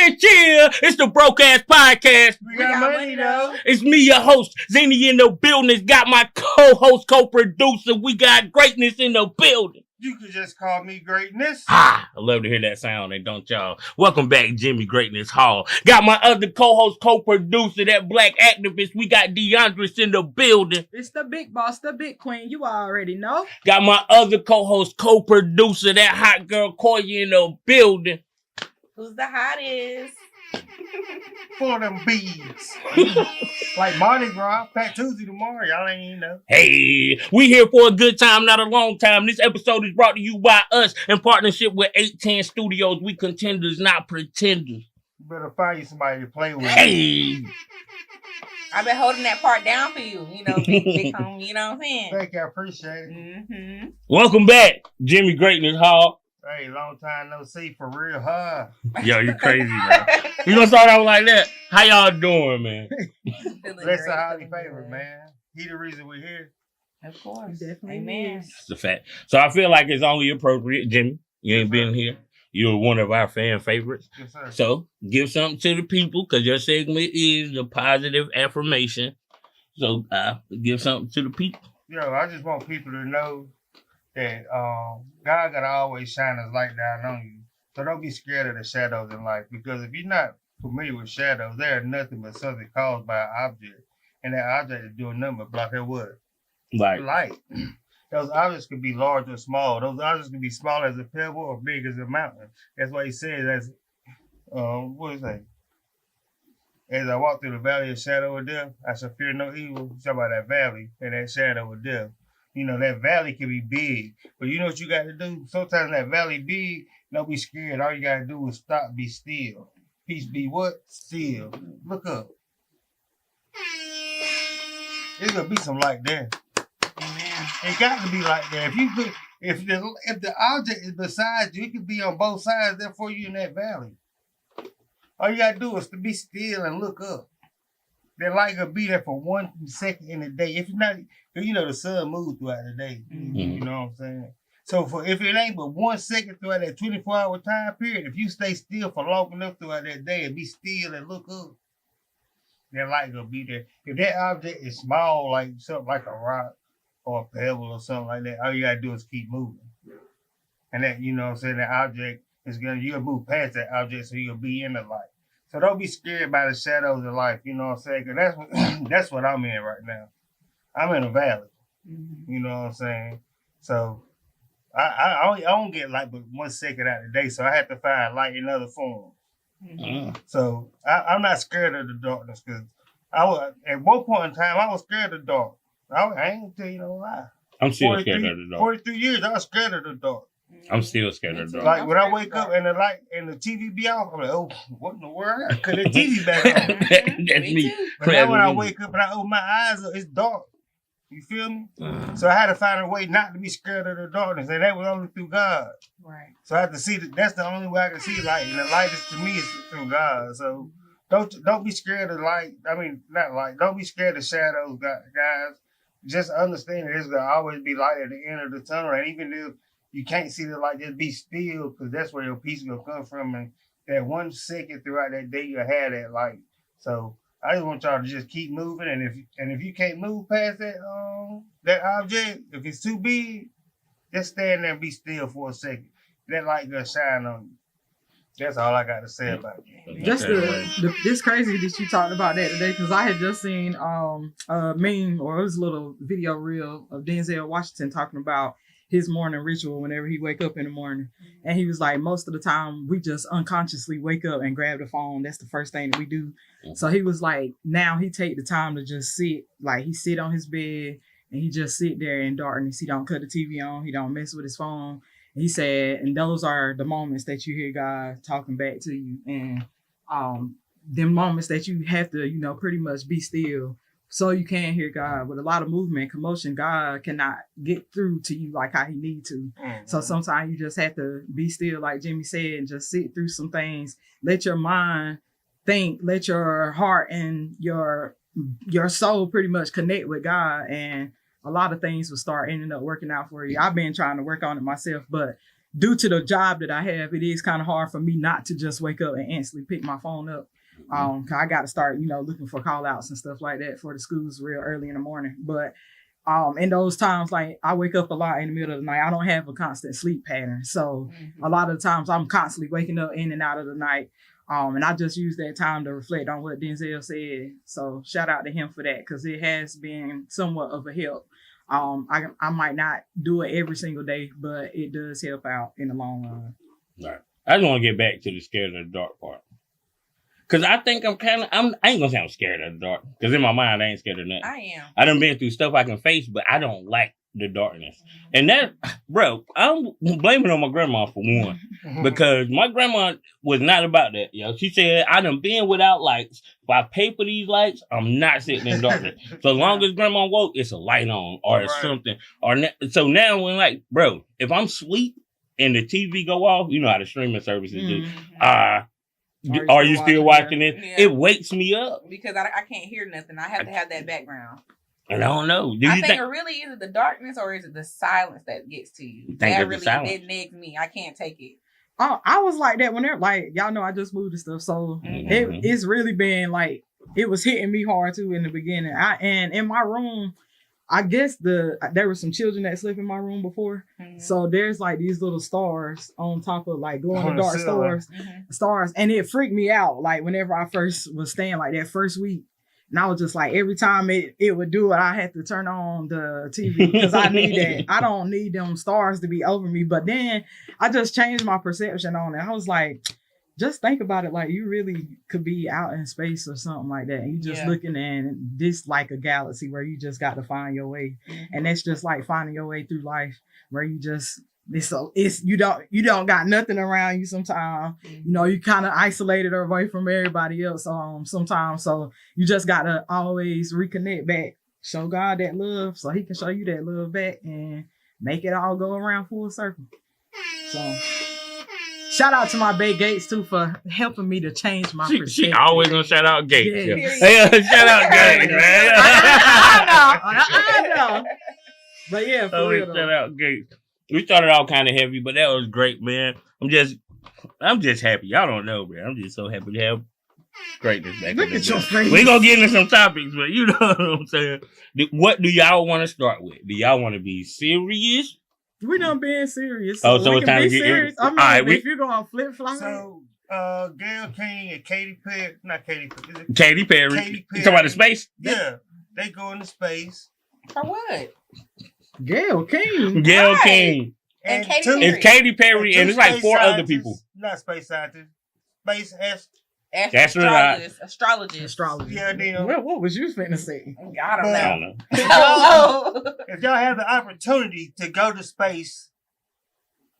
Cheer. It's the Broke Ass Podcast. We got money though. It's me, your host, Zany in the building. Got my co-host, co-producer. We got greatness in the building. You could just call me Greatness. I love to hear that sound, and don't y'all? Welcome back, Jimmy Greatness Hall. Got my other co-host, co-producer, that black activist. We got DeAndres in the building. It's the big boss, the big queen. You already know. Got my other co-host, co-producer, that hot girl, Koya in the building. Who's the hottest? For them bees. Like Mardi Gras, Fat Tuesday tomorrow. Y'all ain't even know. Hey, we here for a good time, not a long time. This episode is brought to you by us in partnership with 810 Studios. We contenders, not pretenders. You better find you somebody to play with. Hey. I've been holding that part down for you. You know, big homie, you know what I'm saying? Thank you, I appreciate it. Mm-hmm. Welcome back, Jimmy Greatness Hall. Hey, long time no see, for real, huh? Yo, you crazy, bro. You gonna start out like that? How y'all doing, man? That's a highly favorite, man. He the reason we're here. Of course. Definitely. Amen. It's a fact. So I feel like it's only appropriate, Jimmy. You ain't been here. You're one of our fan favorites. Yes, sir. So give something to the people, because your segment is the positive affirmation. So give something to the people. Yo, I just want people to know that God gotta always shine his light down on you. So don't be scared of the shadows in life, because if you're not familiar with shadows, they are nothing but something caused by an object. And that object is doing nothing but block that what? Like, Light. Those objects could be large or small. Those objects can be small as a pebble or big as a mountain. That's why he says, as what is that? As I walk through the valley of shadow of death, I shall fear no evil. Talk about that valley and that shadow of death. You know, that valley can be big, but you know what you got to do? Sometimes that valley big, don't be scared. All you got to do is stop, be still. Peace be what? Still. Look up. There's going to be some light there. Amen. It got to be like that. If the object is beside you, it could be on both sides, therefore you in that valley. All you got to do is to be still and look up. That light could be there for 1 second in the day. If not, you know the sun moves throughout the day. Mm-hmm. You know what I'm saying? So if it ain't but 1 second throughout that 24-hour time period, if you stay still for long enough throughout that day and be still and look up, that light gonna be there. If that object is small, like something like a rock or a pebble or something like that, all you gotta do is keep moving. And that, you know what I'm saying, that object is you'll move past that object, so you'll be in the light. So don't be scared by the shadows of life, you know what I'm saying? Because that's what I'm in right now. I'm in a valley, you know what I'm saying? So I don't get light but 1 second out of the day, so I have to find light in other forms. Mm. So I'm not scared of the darkness, because at one point in time, I was scared of the dark. I ain't gonna tell you no lie. I'm still scared of the dark. 43 years, I was scared of the dark. I'm still scared of the dark. Like when I wake up and the light and the TV be off, I'm like, oh, what in the world? I cut the TV back on. That's me. But now when I wake up and I open my eyes up, it's dark. You feel me? So I had to find a way not to be scared of the darkness, and that was only through God. Right. So I have to see that's the only way I can see light, and the light is to me is through God. So don't be scared of light. I mean, not light. Don't be scared of shadows, guys. Just understand that there's gonna always be light at the end of the tunnel, and even if you can't see the light, just be still, because that's where your peace will come from. And that 1 second throughout that day, you'll have that light. So I just want y'all to just keep moving. And if you can't move past that object, if it's too big, just stand there and be still for a second. That light gonna shine on you. That's all I got to say about it. Just this crazy that you talked about that today, because I had just seen a meme, or it was a little video reel of Denzel Washington talking about his morning ritual whenever he wake up in the morning. And he was like, most of the time we just unconsciously wake up and grab the phone. That's the first thing that we do. So he was like, now he take the time to just sit, like he sit on his bed and he just sit there in darkness. He don't cut the TV on. He don't mess with his phone. He said, and those are the moments that you hear God talking back to you. And them moments that you have to, you know, pretty much be still so you can hear God. With a lot of movement, commotion, God cannot get through to you like how he need to. Mm-hmm. So sometimes you just have to be still, like Jimmy said, and just sit through some things. Let your mind think, let your heart and your soul pretty much connect with God, and a lot of things will start ending up working out for you. I've been trying to work on it myself, but due to the job that I have, it is kind of hard for me not to just wake up and instantly pick my phone up. 'Cause I got to start, looking for call outs and stuff like that for the schools real early in the morning. But in those times, like I wake up a lot in the middle of the night. I don't have a constant sleep pattern. So a lot of the times I'm constantly waking up in and out of the night. And I just use that time to reflect on what Denzel said. So shout out to him for that, because it has been somewhat of a help. I might not do it every single day, but it does help out in the long run. Right. I just want to get back to the scared of the dark part. Because I think I ain't going to say I'm scared of the dark. Because in my mind, I ain't scared of nothing. I am. I done been through stuff I can face, but I don't like the darkness. And that, bro, I'm blaming on my grandma for one. Because my grandma was not about that, yo. She said, I done been without lights. If I pay for these lights, I'm not sitting in darkness. So as long as grandma woke, it's a light on or it's something. So now when like, bro, if I'm asleep and the TV go off, you know how the streaming services do. Are you still watching it? Yeah. It wakes me up. Because I can't hear nothing. I have to have that background. And I don't know. I think it really is it the darkness or is it the silence that gets to you? That really it negs me. I can't take it. Oh, I was like that whenever, like, y'all know I just moved and stuff. So it's really been like, it was hitting me hard too in the beginning. And in my room, I guess there were some children that slept in my room before. So there's like these little stars on top of like glow in the dark stars. And it freaked me out. Like whenever I first was staying like that first week. And I was just like, every time it would do it, I had to turn on the TV because I need that. I don't need them stars to be over me. But then I just changed my perception on it. I was like, just think about it. Like you really could be out in space or something like that. You just looking at this like a galaxy where you just got to find your way. And that's just like finding your way through life where you just, you don't got nothing around you sometimes. You kind of isolated away from everybody else sometimes. So you just gotta always reconnect back, show God that love so he can show you that love back and make it all go around full circle. So shout out to my Bay Gates too for helping me to change my perspective. She always gonna shout out Gates. Yeah. Shout out Gates, man. I know. But yeah, for real. Shout out Gates. We started out kind of heavy, but that was great, man. I'm just happy. Y'all don't know, man. I'm just so happy to have greatness back. Look at your face. We're going to get into some topics, but you know what I'm saying. What do y'all want to start with? Do y'all want to be serious? We done being serious. So it's time to get serious. I mean, all right, if you're going to flip-flop. So, Gayle King and Katy Perry. Katy Perry. You talking about the space? Yeah. They go into space. For what? Gayle King. Gayle King. And Katy Perry. It's Katy Perry and it's like 4 other people. Not space scientists. Space astrologists. Yeah, damn. Well, what was you finna say? I don't know. If y'all have the opportunity to go to space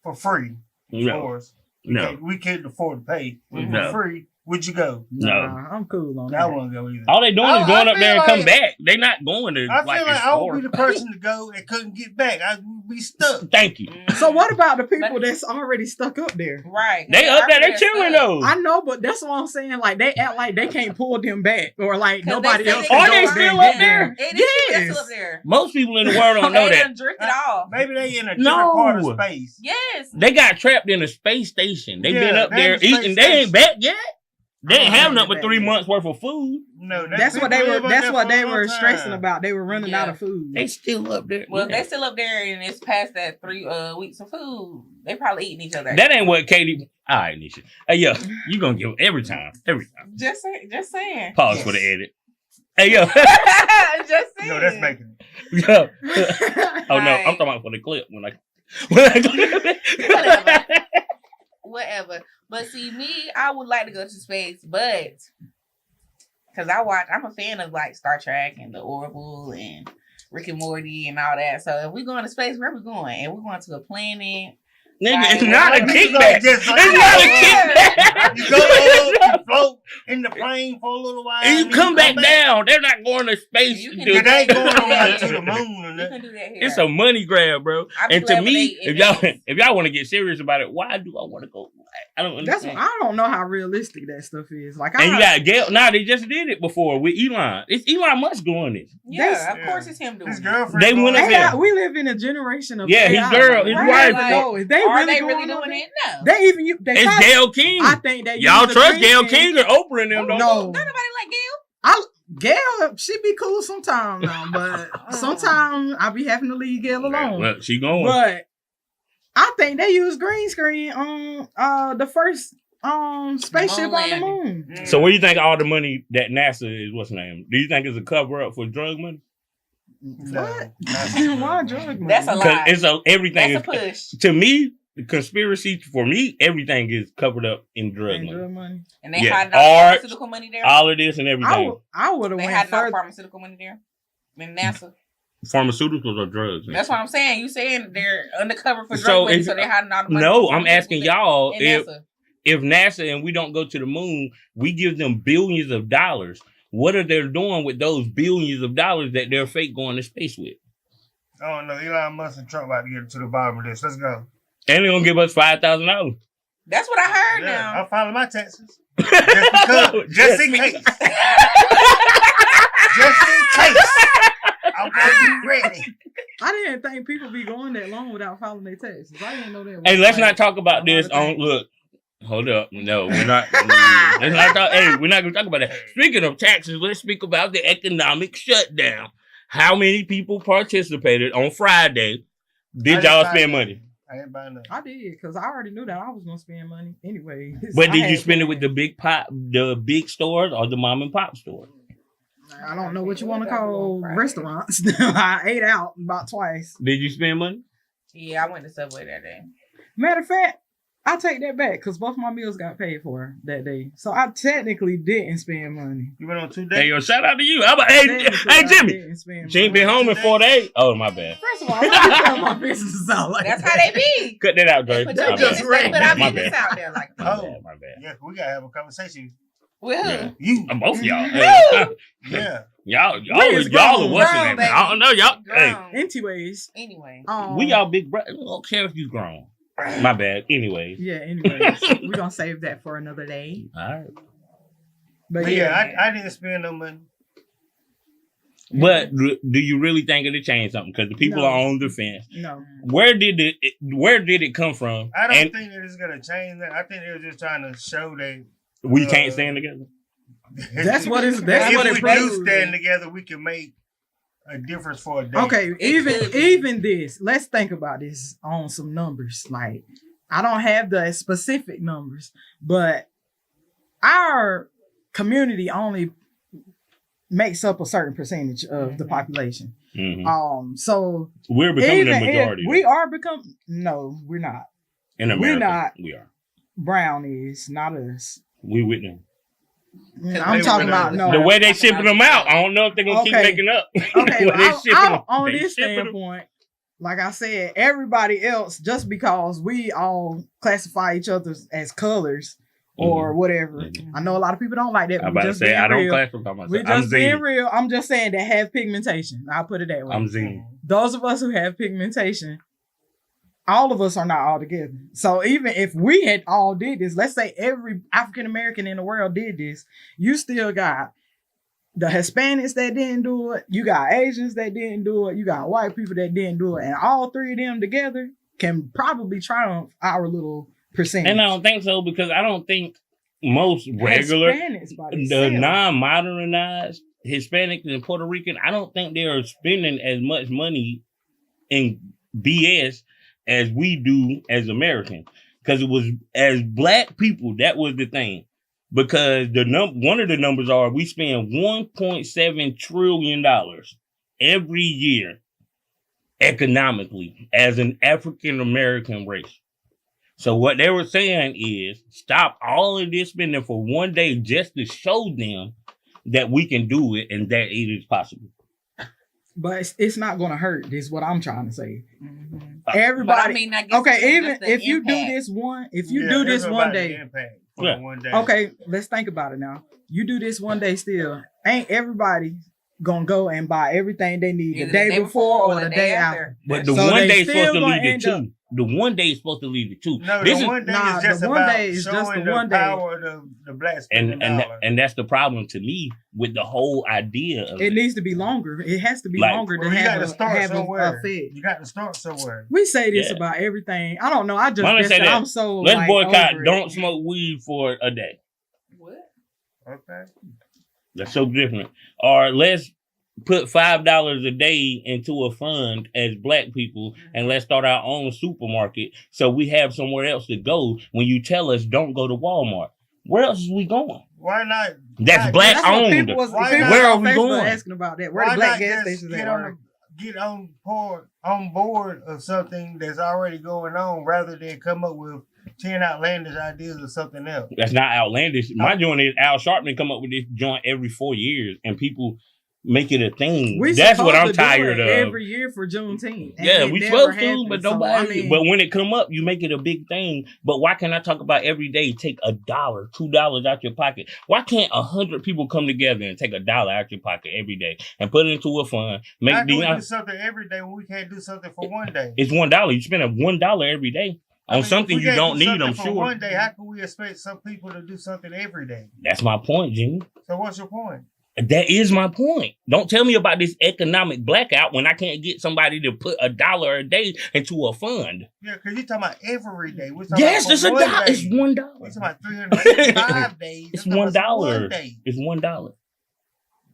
for free, of course, we couldn't afford to pay. For free, would you go? No. I'm cool on that. I won't go either. All they doing is going up there and come back. They not going to I feel like I would be the person to go and couldn't get back. I would be stuck. Thank you. So what about the people that's already stuck up there? Right. They up there, they chilling though. I know, but that's what I'm saying. Like they act like they can't pull them back, or like nobody else. Are they still up there? Yes. Still up there. Most people in the world don't know that. Drifted off. Maybe they in a different part of space. Yes. They got trapped in a space station. They been up there eating. They ain't back yet. They didn't have nothing but 3 months worth of food. No, that's what they were. That's what they were stressing about. They were running out of food. They still up there. Well, they still up there, and it's past that 3 weeks of food. They probably eating each other. That ain't what Katie. All right, Nisha. Hey, yo, you gonna give every time. Just saying. Pause for the edit. Hey, yo. Just saying. No, that's making it. Yo. Oh no, I'm talking about for the clip when I. Whatever. But see, me, I would like to go to space, but because I'm a fan of like Star Trek and the Orville and Rick and Morty and all that. So if we're going to space, where are we going? And we're going to a planet. Nigga, it's not a kickback. It's not a kickback. You go you float in the plane for a little while. And you come back down. They're not going to space. You can They do ain't going on that. like to the moon or You nothing. can do that here. It's a money grab, bro. I'm And to glad me, when if y'all want to get serious about it, why do I want to go? I don't That's understand. what, I don't know how realistic that stuff is. Like, And you got Gail. Nah, they just did it before with Elon. It's Elon Musk doing this. Yeah, of course it's him doing His it. girlfriend. They went up there. we live in a generation of Yeah, his AI. girl, his We wife. don't know if they Are really they really going on doing it? No. They even they It's probably- Gail King. I think they Y'all use a trust green Gail screen. King or Oprah and them, don't No. Don't nobody like Gail. Gail, she be cool sometimes now, but sometimes I be having to leave Gail alone. Well, she going. But I think they use green screen on the first spaceship on the moon. So what do you think all the money that NASA is, what's the name? Do you think it's a cover up for drug money? What? No. Why drug money? That's a lie. Because everything That's a is, push. to me, the conspiracy for me, everything is covered up in drug Ain't money. drug money. And they Yeah, hiding all art, pharmaceutical money there. All of this and everything. I would have They went hiding all further. pharmaceutical money there. In NASA. Pharmaceuticals or drugs. That's what I'm saying. You saying they're undercover for drug So money, if- so they're hiding all the money. No, from I'm asking pharmaceuticals y'all in if NASA. if NASA and we don't go to the moon, we give them billions of dollars. What are they doing with those billions of dollars that they're fake going to space with? I don't know. Elon Musk and Trump about to get to the bottom of this. Let's go. And they're gonna give us $5,000. That's what I heard Yeah, now. I'll follow my taxes. Just because, just in case. Just in case. I'm gonna be ready. I didn't think people be going that long without filing their taxes. I didn't know that. Hey, was let's like not talk about a this lot of on things. look. Hold up. No, we're not. Let's not talk, hey, we're not gonna talk about that. Speaking of taxes, let's speak about the economic shutdown. How many people participated on Friday? Did y'all spend money? I ain't buying nothing. I did because I already knew that I was gonna spend money anyway. But I did you had spend it with plans. the big stores or the mom and pop store? I don't know what you want to call restaurants. I ate out about twice. Did you spend money? Yeah, I went to Subway that day. Matter of fact, I take that back because both my meals got paid for that day. So I technically didn't spend money. You went on 2 Hey, days? yo, shout out to you. Hey, Technically, hey, I Jimmy. didn't spend She ain't money. been home in 4 days. Oh, my bad. First of all, I'm not telling my business out like That's that. how they be. Cut that out, They Dre. put My your just business, right. they put our My business bad. out there like that. My Oh. bad. My bad. Yeah, we gotta have a conversation. With who? Yeah. You. Both of y'all. Woo! Yeah. Y'all is are grown. what's Grown, name? baby. I don't know, y'all. Hey, Grown. Anyways, Anyway. we all big brothers. I don't care if you grown. My bad. Anyways. Yeah, anyways, we're gonna save that for another day. All right. But But yeah, yeah, I didn't spend no money. But do you really think it'll change something? Because the people No. are on the fence. no. Where did it come from? I don't And think that it's gonna change that. I think they were just trying to show that we can't stand together. That's what it's. That's if what it we proves. do stand together, we can make a difference for a day. Okay, could be. even this. Let's think about this on some numbers. Like, I don't have the specific numbers, but our community only makes up a certain percentage of the population. Mhm. So We're becoming the even if majority. we are become. No, we're not. in America. not. We are. Brown is not us. We with them. I'm talking about no. The way they shipping them out, I don't know if they're gonna keep Okay. making up. Okay, The way they shipping them, on they this shipping them. standpoint, like I said, everybody else, just because we all classify each other as colors or whatever. Mhm. I know a lot of people don't like that. I'm But about we to just say being I don't real. classify myself. We I'm just being Zini. real. I'm just saying that have pigmentation. I'll put it that way. I'm Zini. Those of us who have pigmentation, all of us are not all together. So even if we had all did this, let's say every African American in the world did this, you still got the Hispanics that didn't do it, you got Asians that didn't do it, you got white people that didn't do it, and all three of them together can probably triumph our little percentage. And I don't think so because I don't think most regular, Hispanics by the themselves. non-modernized Hispanic and Puerto Rican, I don't think they are spending as much money in BS as we do as Americans. Because it was as black people, that was the thing. Because one of the numbers are we spend $1.7 trillion every year economically as an African American race. So what they were saying is stop all of this spending for one day just to show them that we can do it and that it is possible. But it's not going to hurt, is what I'm trying to say. Mhm. Everybody. But I mean, I guess okay, it's even just the if you do impact. this one, if you Yeah, do it's this one about the day, impact. for Yeah. one day. Okay, let's think about it now. You do this one day still. Ain't everybody gonna go and buy everything they need the Either day before or the day after? But the So one they day is supposed still to gonna lead to end up- two. The one day is supposed to lead to two. No, This the is one day Nah, is just the one about day is just showing the the one day. power of the black spending dollar. and that's the problem to me with the whole idea of It needs to be longer. It has to be Like- longer Well, to you got have to start a somewhere. fed. You got to start somewhere. We say this Yeah. about everything. I don't know. I just Why don't I guess say that that? I'm so Let's like, boycott. over it. Don't smoke weed for a day. What? Okay. That's so different. Or let's put $5 a day into a fund as black people, and let's start our own supermarket so we have somewhere else to go. When you tell us don't go to Walmart, where else is we going? Why not? That's why- black That's what owned. people was. Why people not? was Where are on we Facebook going? asking about that. Where Why the black not gas just stations get at? on Right? on board of something that's already going on, rather than come up with 10 outlandish ideas or something else? That's not outlandish. My joint is Al Sharpton come up with this joint every 4 years, and people make it a thing. We That's what supposed I'm to do tired it of. every year for Juneteenth. and Yeah, it we never supposed to, happened. but So, nobody. I mean, But when it come up, you make it a big thing. But why can't I talk about every day? Take $1, $2 out your pocket. Why can't 100 people come together and take $1 out your pocket every day and put it into a fund? Make How can we the do something every day when we can't do something for one day? it's $1. You spend $1 every day I on mean, something if we you can't don't do need. something I'm for sure. One day, how can we expect some people to do something every day? That's my point, Jimmy. So what's your point? That is my point. Don't tell me about this economic blackout when I can't get somebody to put $1 a day into a fund. Yeah, because you're talking about every day. We're talking Yes, about it's for one $1. day. It's $1. We're talking about 365 days. It's We're talking about $1. one day. It's $1.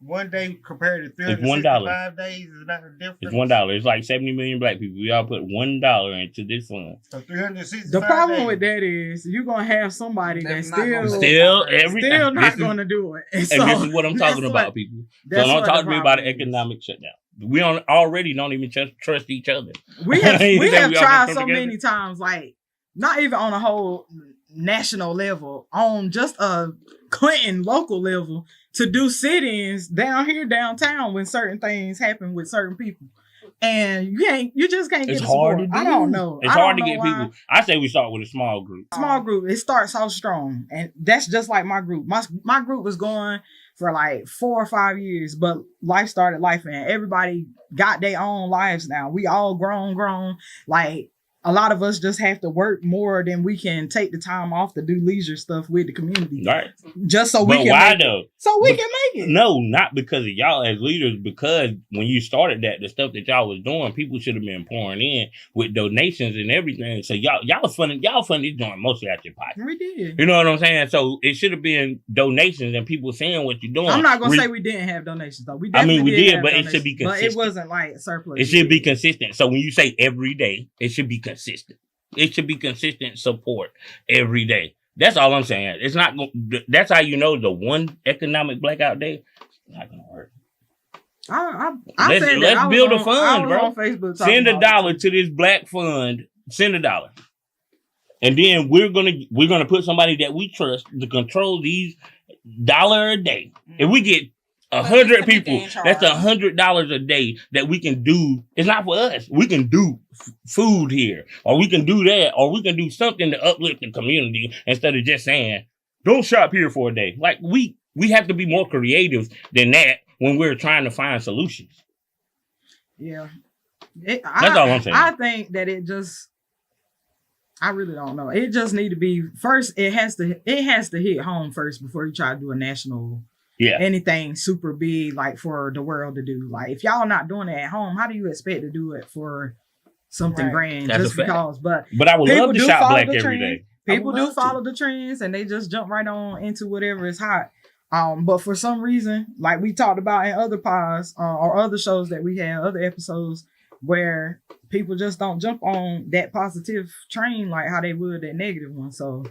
One day compared to It's $1. 365 days is not a difference. It's $1. It's like 70 million black people. We all put $1 into this fund. So 365 the problem days. with that is you're gonna have somebody That's that's not gonna still Still, every still this not is- gonna do it. And, And so, this is what I'm talking that's about, what- people. So that's don't what talk the to me about an problem is. economic shutdown. We already don't even trust each other. We have You we said have we all tried come so together? many times, like not even on a whole national level, on just a Clinton local level, to do sit-ins down here downtown when certain things happen with certain people, and you just can't It's get the hard support. to do. I don't know. It's I hard to don't get know why. people. I say we start with a small group. Small group. It starts off strong, and that's just like my group. My group was going for like 4 or 5 years, but life started life, and everybody got their own lives now. We all grown. Like a lot of us just have to work more than we can take the time off to do leisure stuff with the community, Right. just so we But can. why make it. though? So we But- can make it. No, not because of y'all as leaders, because when you started that, the stuff that y'all was doing, people should have been pouring in with donations and everything. So y'all funded this joint mostly out your pocket. We did. You know what I'm saying? So it should have been donations and people saying what you're doing. I'm not gonna Re- say we didn't have donations though. We I mean, definitely we did, have but it should be donations, but it consistent. wasn't like surplus. It should be consistent. So when you say every day, it should be consistent. It should be consistent support every day. That's all I'm saying. It's not. That's how you know the one economic blackout day. It's not gonna work. I Let's- said that. let's I was build a on- fund, I was bro. on Facebook talking Send about $1 it. to this black fund. Send $1, and then we're gonna put somebody that we trust to control these $1 a day. If we get 100 Somebody people, in charge. that's $100 a day that we can do. It's not for us. We can do food here, or we can do that, or we can do something to uplift the community instead of just saying, "Don't shop here for a day." Like we have to be more creative than that when we're trying to find solutions. Yeah. That's all I'm saying. I think that it just, I really don't know. It just need to be first. It has to hit home first before you try to do a national, Yeah. anything super big like for the world to do. Like if y'all not doing it at home, how do you expect to do it for something Right. grand? That's a Just fact. because, but But I would People love to do shop follow black the every trend. day. people would do love follow the trends and they just jump right on into whatever is hot. But for some reason, like we talked about in other pods or other shows that we had, other episodes, where people just don't jump on that positive train like how they would that negative one. So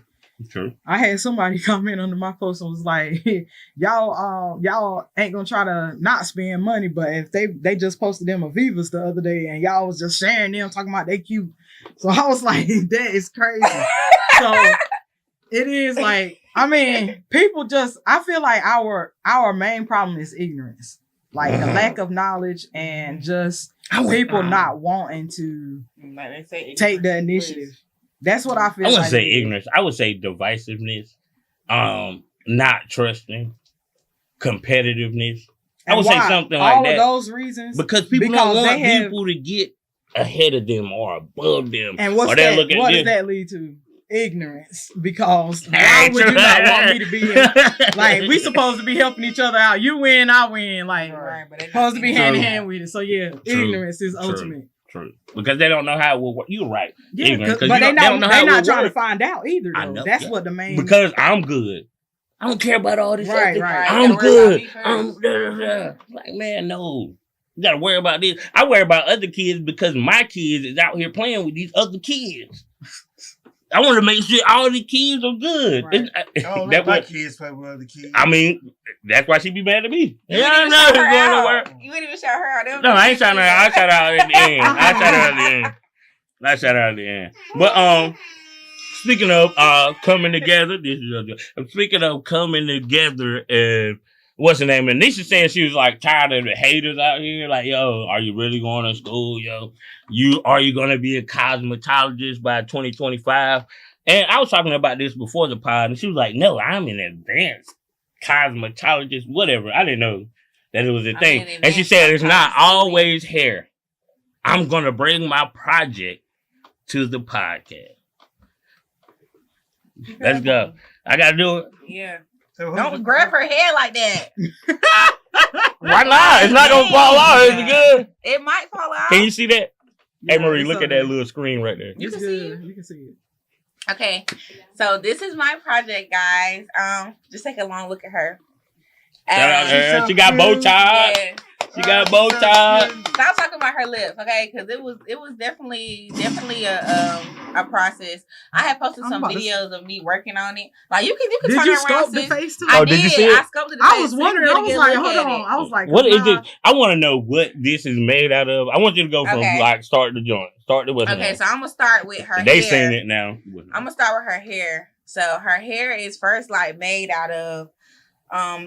True. I had somebody comment under my post and was like, y'all ain't gonna try to not spend money, but if they just posted them Avivas the other day and y'all was just sharing them talking about they cute. So I was like, that is crazy. So it is like, I mean, people just, I feel like our main problem is ignorance. Like the lack of knowledge and just people not wanting to Like they say, take the initiative. That's what I feel I wouldn't like. say ignorance. I would say divisiveness. not trusting, competitiveness. I And would say why? something like All that. of those reasons. Because people Because don't want they have- people to get ahead of them or above them. And what's or they'll that? look at What this. does that lead to? Ignorance. Because why would you not want me to be in, like, we supposed to be helping each other out. You win, I win. Like, Right, but they supposed to be True. hand in hand with it. So yeah, ignorance is True. ultimate. True. Because they don't know how it will work. You're right. Yeah, Ignorant, 'cause but you they don't know how it not will trying work. to find out either. I Though. know, That's yeah. what the main. Because I'm good. I don't care about all this Right, stuff. right. I'm You gotta worry about good. me first. I'm like, man, no. You gotta worry about this. I worry about other kids because my kids is out here playing with these other kids. I want to make sure all the kids are good. Right. I don't That let my what- kids play with other kids. I mean, that's why she be mad at me. You Yeah, didn't I even know shout it's her going to out. work. You didn't even shout her out. Them No, I ain't shouting her out. I shout her out at the end. I shout her out at the end. I shout her out at the end. But speaking of coming together, this is speaking of coming together, and what's her name? And Nisha said she was like tired of the haters out here. Like, yo, are you really going to school? Yo, are you going to be a cosmetologist by 2025? And I was talking about this before the pod, and she was like, no, I'm an advanced cosmetologist, whatever. I didn't know that it was a thing. an And she advanced said it's not cosmetologist. always hair. I'm going to bring my project to the podcast. Let's go. I got to do it. Yeah. So who- Don't grab her hair like that. Why not? It's not going to fall out. It's good. It might fall out. Can you see that? Hey, Marie, it's look at okay. that little screen right there. You It's can see good. You can see it. Okay, so this is my project, guys. Just take a long look at her. Shout out to her. so She got bow cute. tie. Yeah. She got bow tie. Stop talking about her lips, okay? Because it was definitely a process. I had posted I'm some about to- videos of me working on it. Like you can Did turn you it around. sculpt the sis. face too? I Oh, did. did you see it? I sculpted the face. I was so you wondering. can I was get a like, look hold at on. it. I was like, What is nah. this? I want to know what this is made out of. I want you to go from Okay. like start to joint. Start to what's her Okay, name? so I'm gonna start with her They hair. seen it now. I'm gonna start with her hair. So her hair is first like made out of,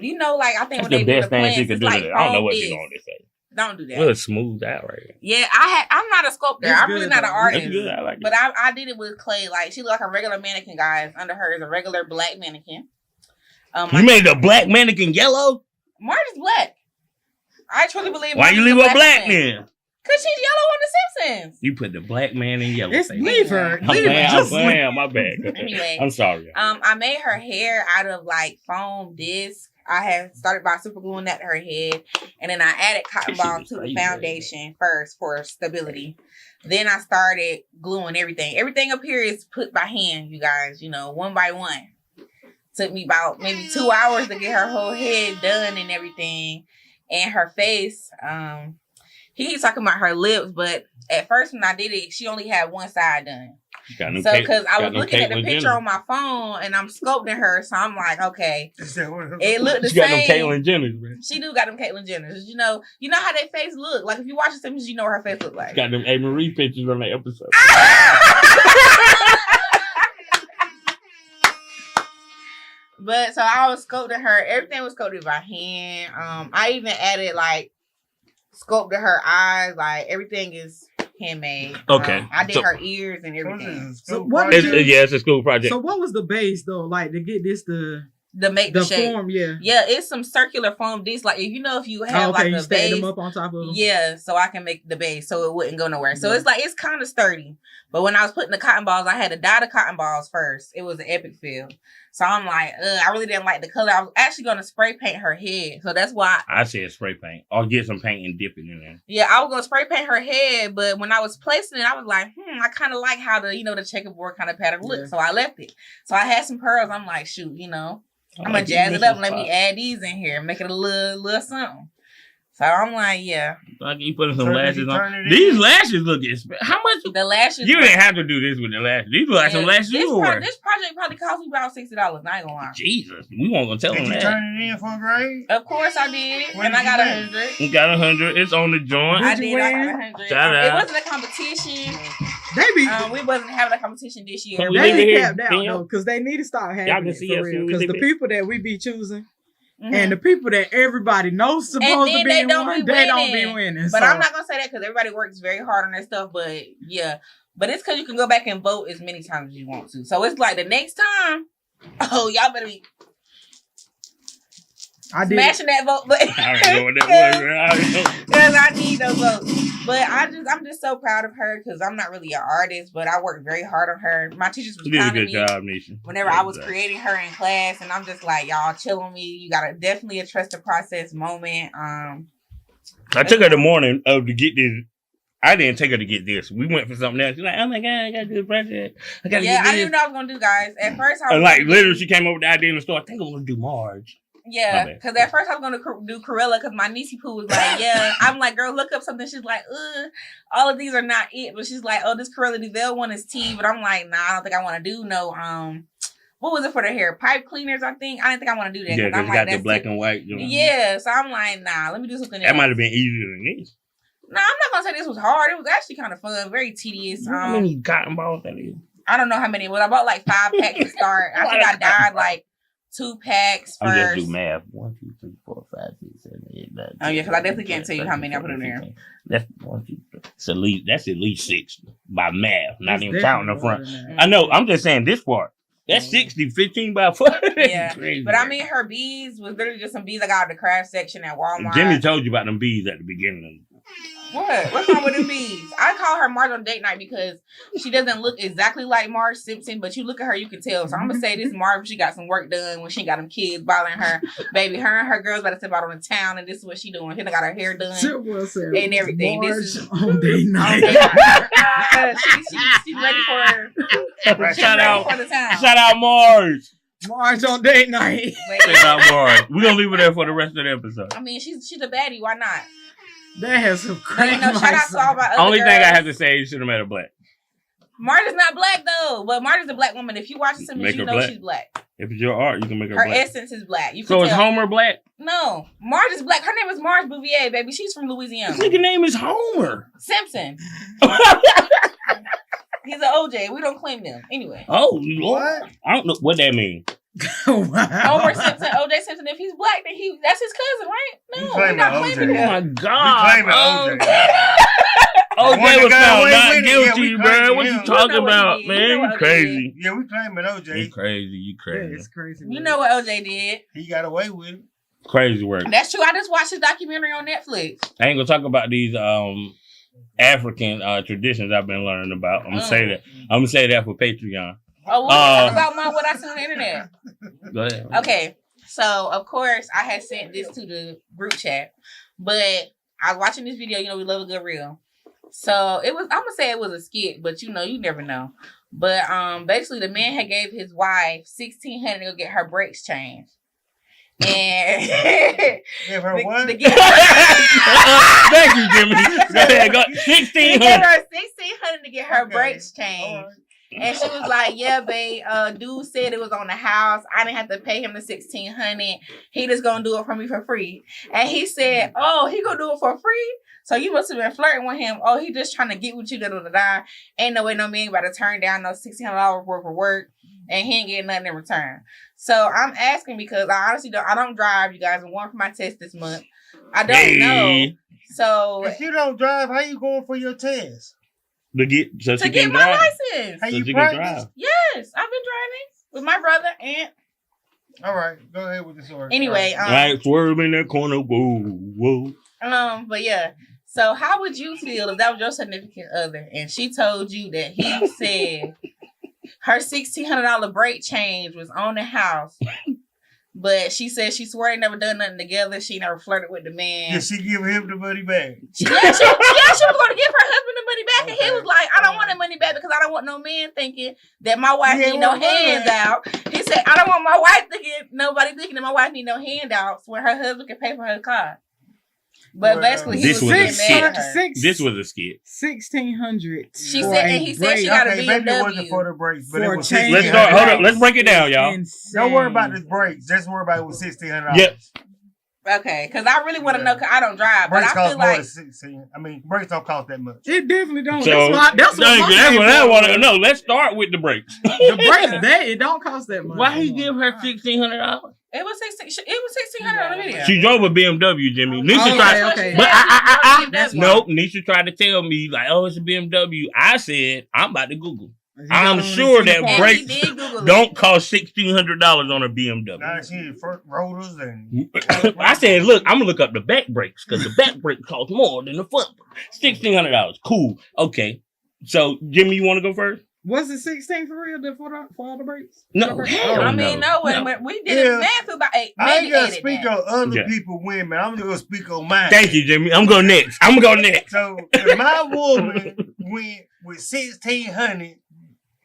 you know, like I think That's when the they do best the thing plants, she could it's do. like To that. I don't know what foam you're disc. going to say. Don't do that. Well, it's smoothed out right here. Yeah, I'm not a sculptor. It's I'm really good, not an though. artist. That's good. I like But it. I did it with clay. Like she looked like a regular mannequin, guys. Under her is a regular black mannequin. You made the black mannequin yellow? Marge is black. I truly believe. Why Marge you is leave a her black woman. then? Cause she's yellow on The Simpsons. You put the black man in yellow. It's face. leave her. I'm Leave her. playing. I'm Just playing. My bad. Anyway. I'm sorry. I made her hair out of like foam disc. I had started by super gluing that to her head, and then I added cotton That shit balls is to the crazy. foundation first for stability. Then I started gluing everything. Everything up here is put by hand, you guys. You know, one by one. Took me about maybe 2 hours to get her whole head done and everything, and her face. He keeps talking about her lips, but at first when I did it, she only had one side done. Got them So, Kate- because I got was them looking at the Caitlyn picture Jenner. on my phone and I'm sculpting her, so I'm like, okay, Is that what it looked the She got them same. Caitlyn Jenner, man. She do got them Caitlyn Jenners. You know how their face look. Like if you watch the Simpsons, you know what her face look like. Got them A. Marie pictures on that episode. But so I was sculpting her. Everything was sculpted by hand. I even added like sculpted her eyes. Like everything is handmade. Okay. I did So- her ears and everything. So what did you- Yeah, it's a school project. So what was the base though? Like to get this To make the the shape. form? Yeah. Yeah, it's some circular foam disc. Like if you have Oh, okay, like you a stacked base. them up on top of them. Yeah, so I can make the base so it wouldn't go nowhere. So Yeah. it's like it's kind of sturdy. But when I was putting the cotton balls, I had to dye the cotton balls first. It was an epic fail. So I'm like, I really didn't like the color. I was actually gonna spray paint her head. So that's why I said spray paint. Or get some paint and dip it in there. yeah, I was gonna spray paint her head, but when I was placing it, I was like, I kind of like how the checkerboard kind of pattern looks. Yeah. So I left it. So I had some pearls. I'm like, shoot, I'm gonna like jazz these it up and missing let me spots. add these in here, make it a little something. So I'm like, yeah. Like you putting some Turn it- lashes turn on. it in. These lashes look expensive. How much? The lashes. You didn't have to do this with the lashes. These look like some lashes you wore. This project probably cost me about $60. I ain't gonna lie. Jesus, we weren't gonna tell Did them you that. turn it in for a grade? Of course I did, What and did I got you 100. We got 100. It's on the joint. I Did did. you I got win? 100. Shout It out. wasn't a competition. They be We wasn't having a competition this year. Can we they leave it be here? capped out Can y'all- though, because they need to start Y'all having can it see for us real. when we Because leave the it. people that we be choosing Mhm. and the people that everybody knows supposed to then be they in don't one, be they don't be winning. winning. But so. I'm not gonna say that because everybody works very hard on their stuff. But yeah, but it's because you can go back and vote as many times as you want to. So it's like the next time Oh, y'all better be I did. smashing that vote button. I don't know what that was. I don't know. Because I need those votes. But I'm just so proud of her because I'm not really an artist, but I worked very hard on her. My teachers was You did a proud of good me job, Nisha. whenever I was creating her in class, and I'm just like, y'all chill on me. You gotta definitely a trust the process moment. I took her the morning to get this. I didn't take her to get this. We went for something else. She's like, oh my God, I got to do a project. I got to get this. I didn't know what I was going to do, guys. At first, I was And like, gonna literally, she came over with the idea in the store. I think I'm going to do Marge. Yeah, because at first I was going to do Corella because my niecey poo was like, yeah. I'm like, girl, look up something. She's like, all of these are not it. But she's like, oh, this Corella DeVille one is tea. But I'm like, nah, I don't think I want to do no, what was it for the hair? Pipe cleaners, I think. I didn't think I want to do that. Yeah, because I'm you like, got the black and white. You know? Yeah, so I'm like, nah, let me do something else. That might have been easier than this. No, I'm not gonna say this was hard. It was actually kind of fun, very tedious. How many cotton balls that is? I don't know how many it was. I bought like 5 packs to start. I think I died like 2 packs first. I'm just do math. 1, 2, 3, 4, 5, 6, 7, 8, 9. Oh yeah, because I definitely can't tell you how many I put in there. That's 1, 2, 3. That's at least 6 by math. Not That's even counting the front. definitely I know. I'm just saying this part. That's 60, 15 by 4. Yeah, crazy. But I mean, her beads was literally just some beads I got out of the craft section at Walmart. Jimmy told you about them bees at the beginning. What? What's wrong with the bees? I call her Marge on date night because she doesn't look exactly like Marge Simpson, but you look at her, you can tell. So I'm gonna say this Marge, she got some work done when she got them kids bothering her. Baby, her and her girls about to step out on the town, and this is what she doing. She done got her hair done and everything. Marge This is on day night. because she's ready for her. Shout out, for the town. shout out Marge. Marge on date night. Shout out Marge. We're gonna leave her there for the rest of the episode. I mean, she's a baddie. Why not? That has some But, crazy. you know, shout out to all my other Only girls. thing I have to say, you should have met a black. Marge is not black though, but Marge is a black woman. If you watch some, Make you her know black. she's black. If it's your art, you can make her Her black. essence is black. You can So is tell. Homer black? No, Marge is black. Her name is Marge Bouvier, baby. She's from Louisiana. This nigga name is Homer. Simpson. He's an OJ. We don't claim them. Anyway. Oh, Lord. I don't know what that means. Wow. Homer Simpson, OJ Simpson. If he's black, then that's his cousin, right? We No, claim we're not it, claiming OJ. Oh, him. my We God. claim it, OJ. OJ One was guy found away not with it. Yeah, guilty, we bro. claim What him. you You talking know what about, he did. man? You know You what OJ crazy. Yeah, we claiming OJ. You crazy. You That crazy. is crazy. You know what OJ did? He got away with it. Crazy work. That's true. I just watched his documentary on Netflix. I ain't gonna talk about these African traditions I've been learning about. I'm gonna say that. I'm gonna say that for Patreon. Oh, we'll talk about what I see on the internet. Go ahead. Okay, so of course I had sent this to the group chat, but I was watching this video. You know, we love a good reel. So it was. I'm gonna say it was a skit, but you know, you never know. But basically, the man had gave his wife $1,600 to go get her brakes changed, and Give her what? Thank you, Jimmy. Go ahead. Go. He gave 1,600. her $1,600 to get her Okay. brakes changed. And she was like, yeah, babe, dude said it was on the house. I didn't have to pay him the $1,600. He just gonna do it for me for free. And he said, oh, he gonna do it for free? So you must have been flirting with him. Oh, he just trying to get with you, da-da-da-da. Ain't no way no man about to turn down no $1,600 worth of work. And he ain't getting nothing in return. So I'm asking because I honestly don't drive, you guys. I'm going for my test this month. I don't know. So If you don't drive, how you going for your test? To get my license. How So you she can practice? drive. Yes, I've been driving with my brother and All right, go ahead with the story. anyway, Right, swerve in that corner. Whoa. but yeah. So how would you feel if that was your significant other and she told you that he said her $1,600 brake change was on the house, but she said she swore they never done nothing together. She never flirted with the man. Did she give him the money back? She was going to give her husband the money back, and he Okay. was like, "I don't want the money back because I don't want no man thinking that my wife Yeah, need no well, hands out." He said, "I don't want my wife thinking that my wife need no handouts when her husband can pay for her car." But Well, basically, he this was was a getting mad at her. skit. This was a skit. 1,600. She for said, a and he said break. she got a Okay, maybe it BMW. wasn't for the brakes, but For it was change. Let's $1,600. start. Hold up. Let's break it down, y'all. Insane. Don't worry about the brakes. Just worry about it was $1,600. Yep. Okay, because I really want to know. Cause I don't drive, but Brakes I cost feel more like than 16. I mean, brakes don't cost that much. It definitely don't. So that's what I want to know. Let's start with the brakes. The brakes, it don't cost that much. Why he give her $1,600? it was $1,600 on the video. She drove a BMW, Jimmy. Nisha Okay, tried, okay. but That's why. nope. Nisha tried to tell me like, "Oh, it's a BMW." I said, "I'm about to Google." I'm sure that And brakes he did Google don't it. cost $1,600 on a BMW. Now she front rotors and I said, look, I'm gonna look up the back brakes because the back brake costs more than the front. $1,600. Cool. Okay. So Jimmy, you want to go first? Was it 16 for real for all the brakes? No, hell I mean, no, no. when we did it, man, for about 8, I ain't maybe gonna 8 speak of on other Yeah. people's women. I'm just gonna speak on mine. Thank you, Jimmy. I'm going next. So if my woman went with 1,600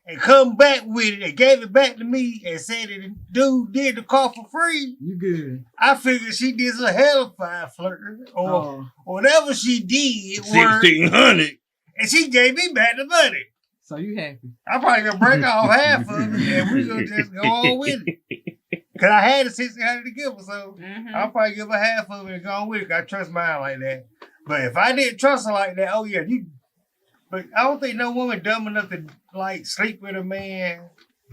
and come back with it and gave it back to me and said that the dude did the car for free, You good. I figured she did some hellfire flirting or Oh, whatever she did worked, 1,600. and she gave me back the money. so you happy. I'm probably gonna break off half of it and we're gonna just go on with it. Cause I had the 1,600 to give her, so I'll probably give her half of it and go on with it. 'Cause I trust mine like that. But if I didn't trust her like that, oh yeah, but I don't think no woman dumb enough to like sleep with a man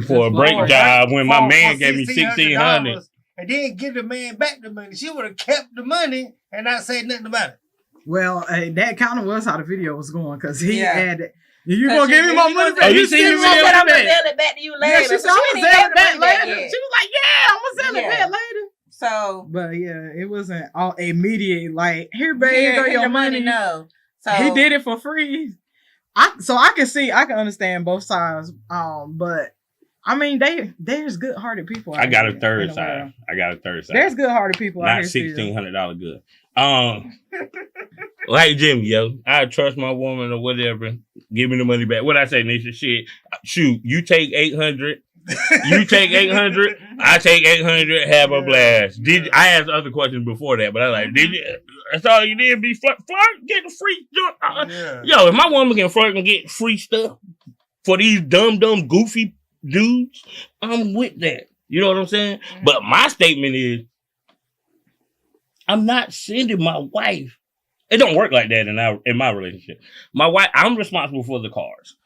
For a brake Lord, job when my for man gave me $1,600. $1,600 and then give the man back the money. She would have kept the money and not said nothing about it. Well, that kind of was how the video was going because he Yeah. had it. You gonna give me my money back? Oh, you seen the send me my video? money I'm gonna back. sell it back to you later. Yeah, she said, I'm ain't gonna sell gave it back the money later. yet. She was like, yeah, I'm gonna sell it Yeah. back later. So But yeah, it wasn't all immediate. Like, here, babe, here go here's your money. No. So He did it for free. I can understand both sides. But I mean, there's good-hearted people. I out got here a third in the side. world. I got a third side. There's good-hearted people out Not here. still. $1,600 good. Like Jimmy, yo, I trust my woman or whatever. Give me the money back. What I say, Nisha? Shit, shoot, you take 800. You take 800. I take 800. Have a blast. I asked other questions before that, but I like, did you? That's all you did? Be flirt, get the free junk. Yeah. Yo, if my woman can flirt and get free stuff for these dumb, goofy dudes, I'm with that. You know what I'm saying? Mhm. But my statement is, I'm not sending my wife. It don't work like that in my relationship. My wife, I'm responsible for the cars.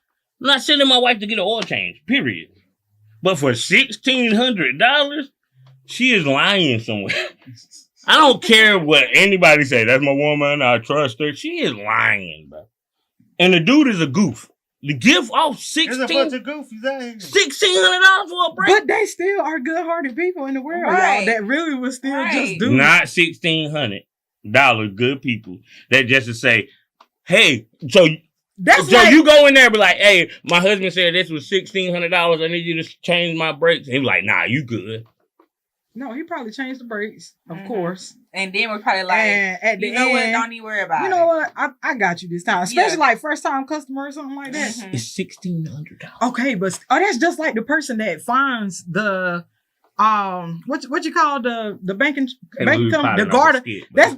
I'm not sending my wife to get an oil change, period. But for $1,600, she is lying somewhere. I don't care what anybody say. That's my woman. I trust her. She is lying, bro. And the dude is a goof. The gift off There's a bunch of goofies out here. $1,600 for a break. But they still are good-hearted people in the world, Right. y'all. That really was still Right. just do. Not $1,600 good people that just to say, hey, so That's like you go in there and be like, hey, my husband said this was $1,600. I need you to change my brakes. And he was like, nah, you good. no. He probably changed the brakes, of Mhm. course. and then we're probably like, And at the you know what? end, Don't even worry about you it. know what? I got you this time, especially Yeah. like first time customer or something like that. Mhm. It's $1,600. Okay, but that's just like the person that finds the what you call the banking company, the garter.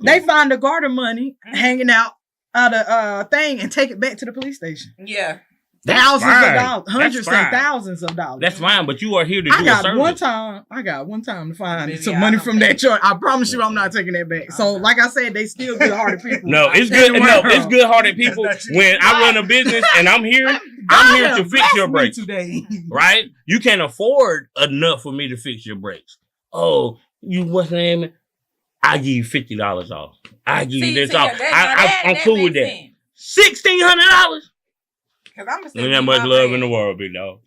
They find the garter money Mhm. hanging out of the thing and take it back to the police station. Yeah. That's Thousands fine. of dollars, That's hundreds fine. and thousands of dollars. That's fine, but you are here to I do a got service. one time to find Baby, some I money don't from think- that church. I promise you, I'm not taking that back. So, like I said, they still good-hearted people. No, it's in good. the No, world. it's good-hearted people. That's not When I run a business and I'm here, I'm here to fix your brakes. today. Right? You can't afford enough for me to fix your brakes. Oh, what's the name? I give you $50 off. I give you this off. I'm cool with that. $1,600. Because I'm Ain't that much love in the world, big dog.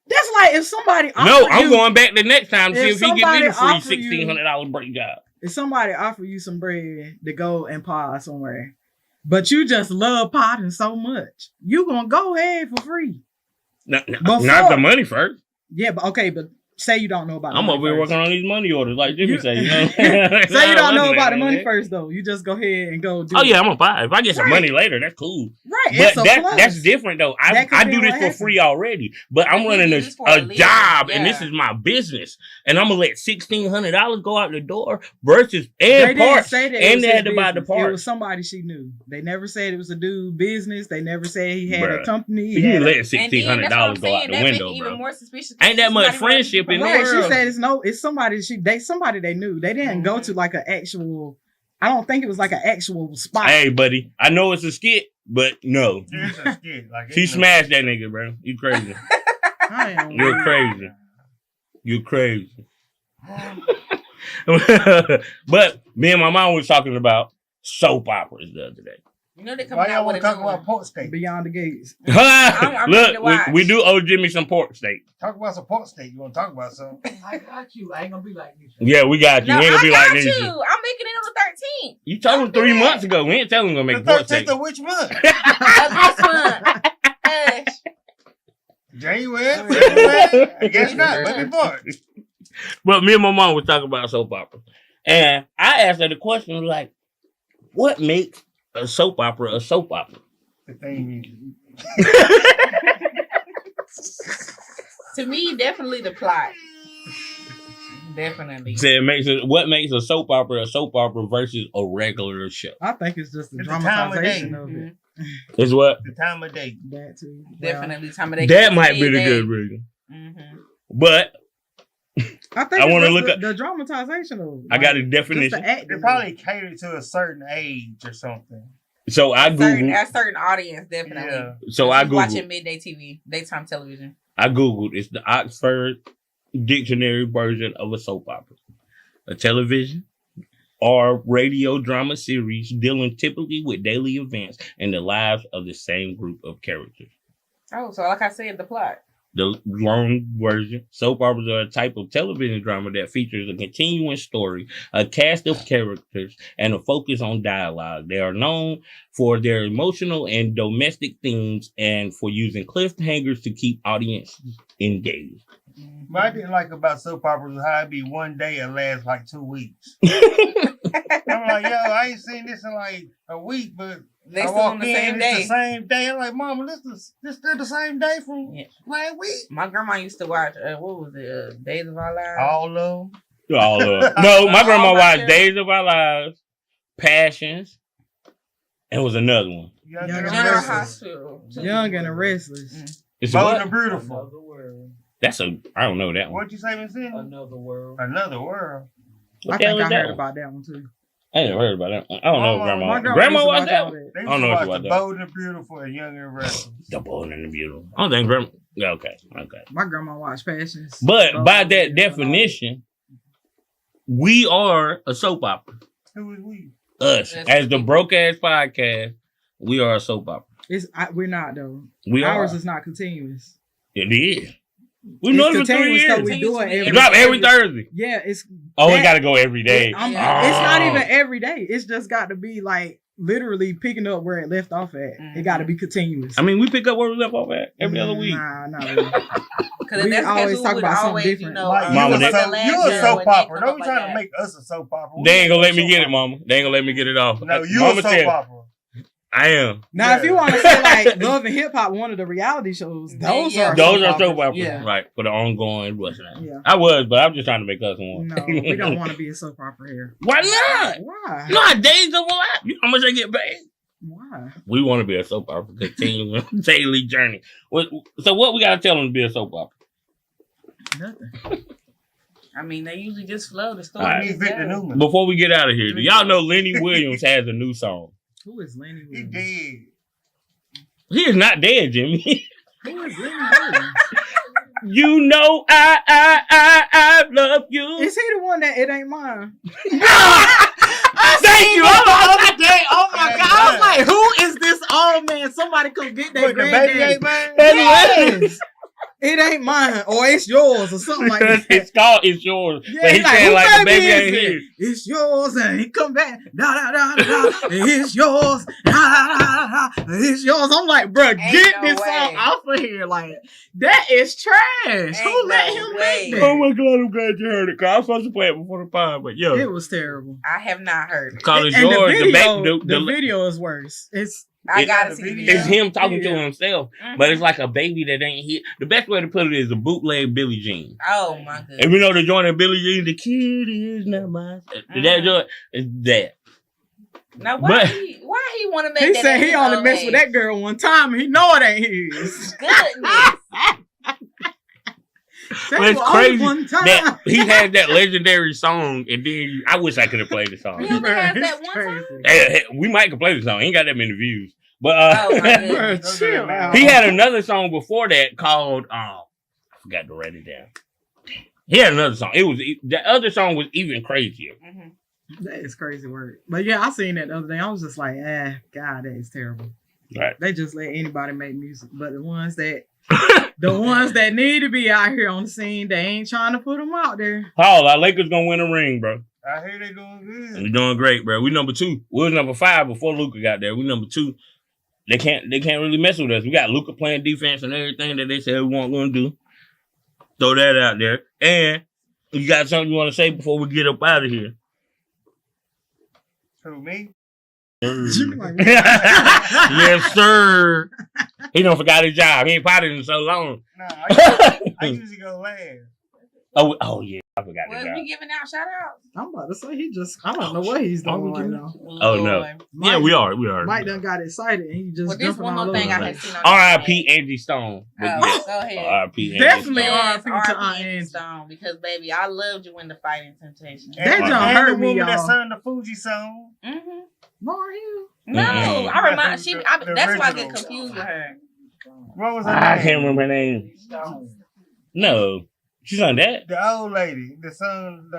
That's like if somebody No, offered I'm you, going back the next time to see if if he get me the somebody free offer you- $1,600 brake job. If somebody offer you some bread to go and pod somewhere, but you just love potting so much, you gonna go ahead for free. Not Before- the money first. Yeah, but okay, but say you don't know about. I'm the over money here first. working on these money orders, like Jimmy You- say. You know? Say you don't know about the money first. first, though. You just go ahead and go do. Oh it. yeah, I'm gonna buy it. If I get some Right. money later, that's cool. Right. But It's a plus. that's different though. That could I be do this what for happened. free already, but I'm And he running do a this for a living. job, and Yeah. this is my business, and I'm gonna let $1,600 go out the door versus They and didn't parts, say that it and was they his had to buy the business. It parts. was somebody she knew. They never said it was a dude business. They never said he had Bruh. a company. You can let And $1,600 then, that's what I'm go out saying, the that window, make it even bro. more suspicious. Ain't that much Somebody friendship in the Right, world. she said it's somebody they knew. They didn't go to like an actual. I don't think it was like an actual spot. Hey, buddy, I know it's a skit, but no, It's a skit, like, she ain't no- smashed that nigga, bro. You crazy? I am. You're crazy. You crazy. but me and my mom was talking about soap operas the other day. You know they coming Why out y'all with want a to talk new one. about pork steak? Beyond the Gates. I'm ready to Look, watch. we do owe Jimmy some pork steak. Talk about some pork steak. You want to talk about something? I got you. I ain't gonna be like you. Yeah, we got you. No, We ain't I gonna be got like you. this. I'm making it on the 13th. You told him Don't do 3 that. months ago. We ain't telling him to make The pork steak. 13th of which month? Of this month. Hush. January? February? I guess not. Maybe March. But me and my mom was talking about soap opera. And I asked her the question like, what makes a soap opera a soap opera? The thing To me, definitely the plot. Definitely. What makes a soap opera versus a regular show? I think it's just the It's the time of dramatization day. of it. Is what? the time of day. That too. Definitely time of day. That might be the good reason. Mm-hmm. But I think I it's wanna just look the dramatization of it. I got a Just definition. the acting. They probably cater to a certain age or something. So I googled. A certain audience, definitely. Yeah. So I Just watching googled. midday TV, daytime television. I googled. It's the Oxford Dictionary version of a soap opera, a television or radio drama series dealing typically with daily events and the lives of the same group of characters. Oh, so like I said, the plot. The long version, soap operas are a type of television drama that features a continuing story, a cast of characters, and a focus on dialogue. They are known for their emotional and domestic themes and for using cliffhangers to keep audiences engaged. What I didn't like about soap operas was how it be one day and last like 2 weeks. I'm like, yo, I ain't seen this in like a week, but They I still walk on the in, same it's day. the same day. I'm like, Mama, this still the same day from Yeah. last week. My grandma used to watch, what was it, Days of Our Lives? All of them. No, my grandma All my watched children. Days of Our Lives, Passions, and was another one. Young Young and and General Restless. Hospital. Young and the Restless. It's Bold what? and Beautiful. Another world. That's a. I don't know that one. What'd you say, Miss Cindy? Another world. Another world. I What the hell think is I heard that one? about that one too. I ain't heard about that one. I don't know, My grandma. grandma Grandma used to watched watch that all one. that. They I used don't to know watch if the you watch Bold and Beautiful and Young and Restless. The Bold and the Beautiful. I don't think grandma. Yeah, okay. My grandma watched Passions. But Bold by and that Beautiful and all definition, we are a soap opera. Who is we? Us, Yes. as the broke ass podcast, we are a soap opera. We're not though. We Ours are. is not continuous. It is. We It's know it for 3 continuous 'cause years. we do it It every drop every Thursday. Yeah, it's Oh, that- it got to go every day. It's not Oh. even every day. It's just got to be like literally picking up where it left off at. It got to be continuous. I mean, we pick up where we left off at every other week. Nah, not really. Because We that's always we talk would about something always, different. You know, Like, Mama, you they- a soap opera. Don't be trying to make us a soap opera. They ain't gonna let me get it, Mama. They ain't gonna let me get it off. No, you Mama a soap said, opera. I am. Now, if you want to say like Love and Hip Hop, one of the reality shows, those Yeah. are Those are operas. soap operas, Yeah. right? For the ongoing, what's that? Yeah. I was, but I'm just trying to make us one. No, we don't want to be a soap opera here. Why not? Why? Not Days of Our Lives. You know how much they get paid? Why? We want to be a soap opera, continuing daily journey. So what we gotta tell them to be a soap opera? Nothing. I mean, they usually just flow the story. All right. He's Victor Newman. Before we get out of here, do y'all know Lenny Williams has a new song? Who is Lenny He Williams? dead. He is not dead, Jimmy. Who is Lenny Williams? You know I love you. Is he the one that it ain't mine? Thank you. other day. Oh my Hey, god! I was man. like, who is this old man? Somebody come get that But the baby granddaddy. ain't mine. Yes. It ain't mine, or it's yours, or something like that. It's called It's Yours. Yeah, but he he's like, said who like the baby baby is ain't it? his. It's yours, and he come back. Da da da da da. It's yours. Da da da da. It's yours. I'm like, bro, Ain't get no this way. song off of here. Like, that is trash. Who Ain't let no him way. make Oh that? my god, I'm glad you heard it. Cause I was supposed to play it before the pod, but yo, It was terrible. I have not heard it. call It's And Yours. the video is worse. It's I It- gotta see the video. It's him talking to Yeah. himself, Mhm. but it's like a baby that ain't hit. The best way to put it is a bootleg Billie Jean. Oh my goodness. And we know the joint of Billie Jean, the kid is not mine. That joint is that. Now But- why he want to make he that? said at he his only old messed age? with that girl one time, and he know it ain't his. Goodness. That But it's was only crazy one time. that he had that legendary song, and then I wish I could have played the song. He only has Bruh, that it's one crazy. song? Hey, we might could play the song. He ain't got that many views, but Oh, my goodness. Bruh, Don't do chill that, man. out. he had another song before that called I forgot to write it down. He had another song. The other song was even crazier. Mhm. That is crazy work. But yeah, I seen that the other day. I was just like, God, that is terrible. Right. They just let anybody make music. But the ones that need to be out here on the scene, they ain't trying to put them out there. Paul, our Lakers gonna win a ring, bro. I hear they doing good. We're doing great, bro. We number 2. We was number 5 before Luka got there. We number 2. They can't really mess with us. We got Luka playing defense and everything that they said we weren't gonna do. Throw that out there. And you got something you want to say before we get up out of here? Who, me? Yes, sir. He don't forgot his job. He ain't potted in so long. Nah, I usually go last. Oh yeah, I forgot his Was job. we giving out shout outs? I'm about to say I don't know what he's doing right now. Oh no. Yeah, we are. Mike done got excited and he just Well, this one more thing I had seen on R.I.P. Angie Stone. Oh, go ahead. R.I.P. Angie Definitely Stone. R.I.P. to R.I.P. Aunt Angie Angie. Stone, because baby, I loved you in the Fighting Temptation. That And don't the hurt me, woman that y'all. sung the Fuji song. Mm-hmm. More you. No, Mm-mm. I remind The that's why I get original. confused with her. What was her I name? can't remember her name. No. She sung that? The old lady. The song,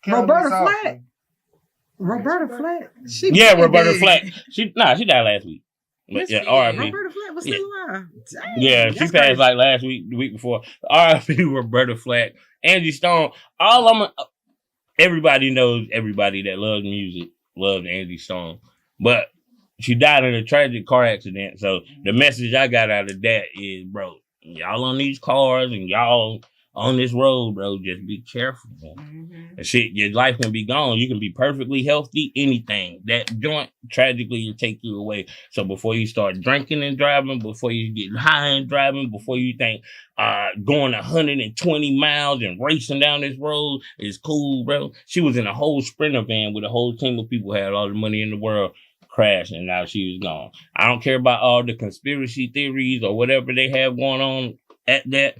Roberta Softly. Flack. Roberta Flack. She Yeah, Roberta dead. Flack. She died last week. But Yes, yeah, she R.I.P. did. Roberta Flack was still alive. Dang, Yeah, she that's passed crazy. like last week, the week before. R.I.P. Roberta Flack, Angie Stone. Everybody knows everybody that loves music loves Angie Stone, but she died in a tragic car accident. So the message I got out of that is, bro, y'all on these cars and y'all on this road, bro, just be careful, man. Mm-hmm. And shit, your life can be gone. You can be perfectly healthy, anything. That joint tragically will take you away. So before you start drinking and driving, before you get high and driving, before you think going 120 miles and racing down this road is cool, bro. She was in a whole Sprinter van with a whole team of people who had all the money in the world, crashed, and now she was gone. I don't care about all the conspiracy theories or whatever they have going on at that.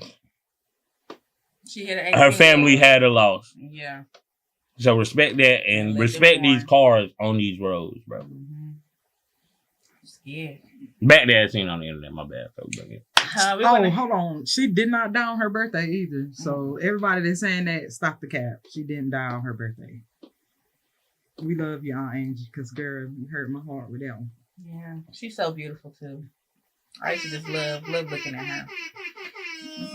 She had Her family had a loss. Yeah. So respect that and Let respect them these mourn. cars on these roads, bro. Mm-hmm. Yeah. Back there, I seen on the internet. My bad, folks. Hold on. She did not die on her birthday either. So everybody that's saying that, stop the cap. She didn't die on her birthday. We love you, Aunt Angie, because girl, you hurt my heart with that one. Yeah. She's so beautiful too. I used to just love looking at her.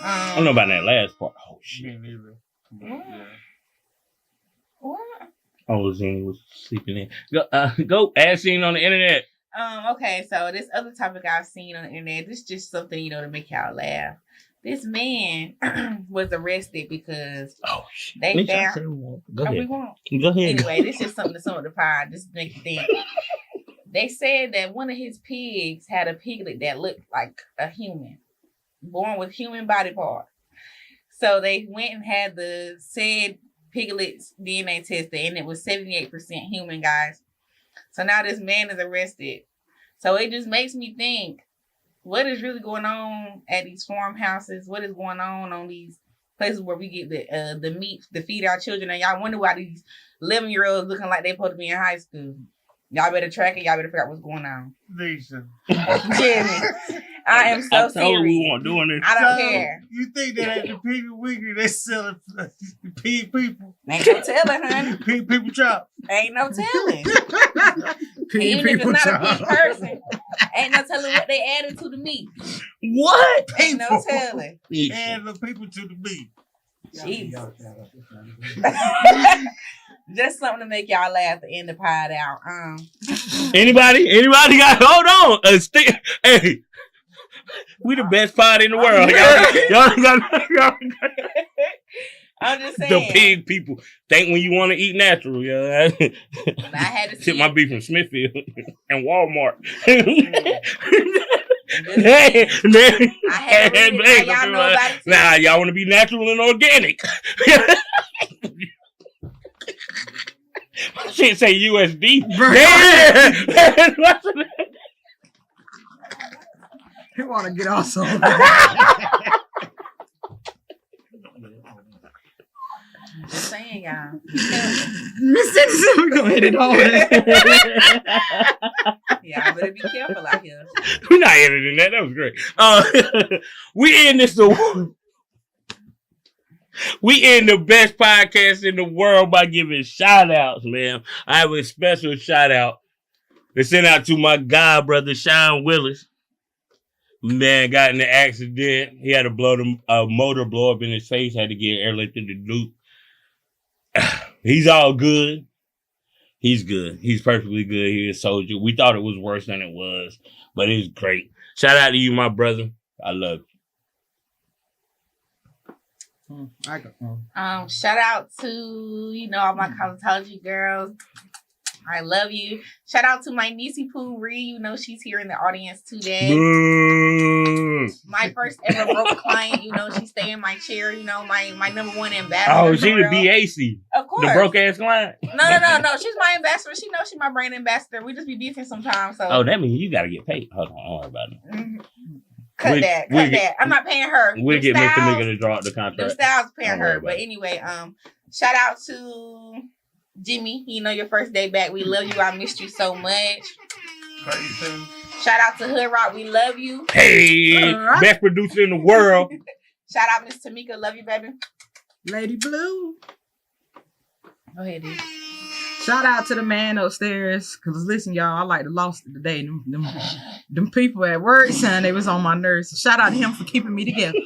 I don't know about that last part. Oh shit! Me neither. Yeah. What? Oh, Zane was sleeping in. Go add scene on the internet. Okay, so this other topic I've seen on the internet, this is just something, to make y'all laugh. This man was arrested because Oh shit! they found. Go Oh, we ahead. won't. Go ahead. Anyway, this is something to sum up the pod. Just to make you think. They said that one of his pigs had a piglet that looked like a human, born with human body parts. So they went and had the said piglet's DNA tested, and it was 78% human, guys. So now this man is arrested. So it just makes me think, what is really going on at these farmhouses? What is going on these places where we get the meat to feed our children? And y'all wonder why these 11-year-olds looking like they supposed to be in high school. Y'all better track it. Y'all better figure out what's going on. Lisa. Jimmy, I am so I told her serious. we weren't doing this. I don't care. You think that at the Piggy Wiggy they selling pig people? Ain't no telling, honey. Pig people chop. Ain't no telling. Pig Even if it's people not a child. big person, ain't no telling what they added to the meat. What? Ain't no telling. And the people to the meat. Jesus. Just something to make y'all laugh to end the pod out. Anybody got? Hold on. Hey, we the best pod in the world. Y'all got I'm just saying. the pig people. Think when you want to eat natural, yeah. I had to Tip see. my beef from Smithfield and Walmart. Just saying. I had to read it. Now y'all know about it too. Nah, y'all want to be natural and organic. Shit say USD. Bro. Damn. He want to get off so bad. Just saying, y'all. Miss Citizen, we're going to hit it all. Y'all better be careful out here. We're not editing that. That was great. We in this. We in the best podcast in the world by giving shout outs, man. I have a special shout out to send out to my god brother Sean Willis. Man got in an accident. He had to blow the motor blow up in his face, had to get airlifted to Duke. He's all good. He's good. He's perfectly good. He's a soldier. We thought it was worse than it was, but it's great. Shout out to you, my brother. I love you. Shout out to, all my cosmetology girls. I love you. Shout out to my niecey Pooh Ree. She's here in the audience today. My first ever broke client. She stay in my chair. My number one ambassador. Oh, she the BAC. Of course. The broke ass client. No. She's my ambassador. She knows she's my brand ambassador. We just be beefing sometimes. So. Oh, that means you got to get paid. Hold on, don't worry about it. Mm-hmm. Cut that. I'm not paying her. We'll get Mr. Mika to draw up the contract. The Styles paying her. But anyway, shout out to Jimmy. Your first day back. We love you. I missed you so much. Shout out to Hood Rock. We love you. Hey, best producer in the world. Shout out Miss Tamika. Love you, baby. Lady Blue. Go ahead, dude. Shout out to the man upstairs. Cause listen, y'all, I like the lost it today. Them people at work, son, they was on my nerves. So shout out to him for keeping me together.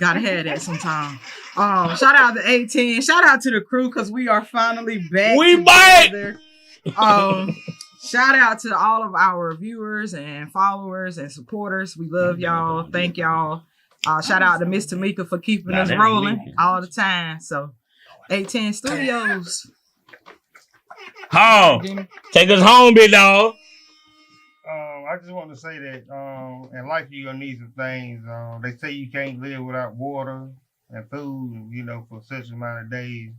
Gotta have that sometime. Shout out to 18. Shout out to the crew because we are finally back. We together. Shout out to all of our viewers and followers and supporters. We love y'all. Thank y'all. Shout out to Miss Tamika for keeping us rolling all the time. So 18 Studios. Take us home, big dog. I just want to say that in life you're gonna need some things. They say you can't live without water and food, for such amount of days.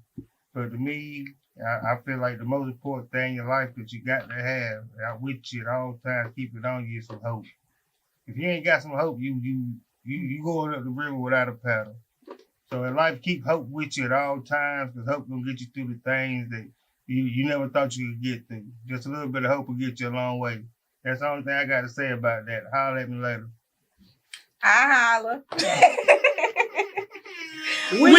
But to me, I feel like the most important thing in life that you got to have out with you at all times, keep it on you, is some hope. If you ain't got some hope, you going up the river without a paddle. So in life, keep hope with you at all times, because hope will get you through the things that you never thought you could get through. Just a little bit of hope will get you a long way. That's the only thing I got to say about that. Holler at me later. I holler. We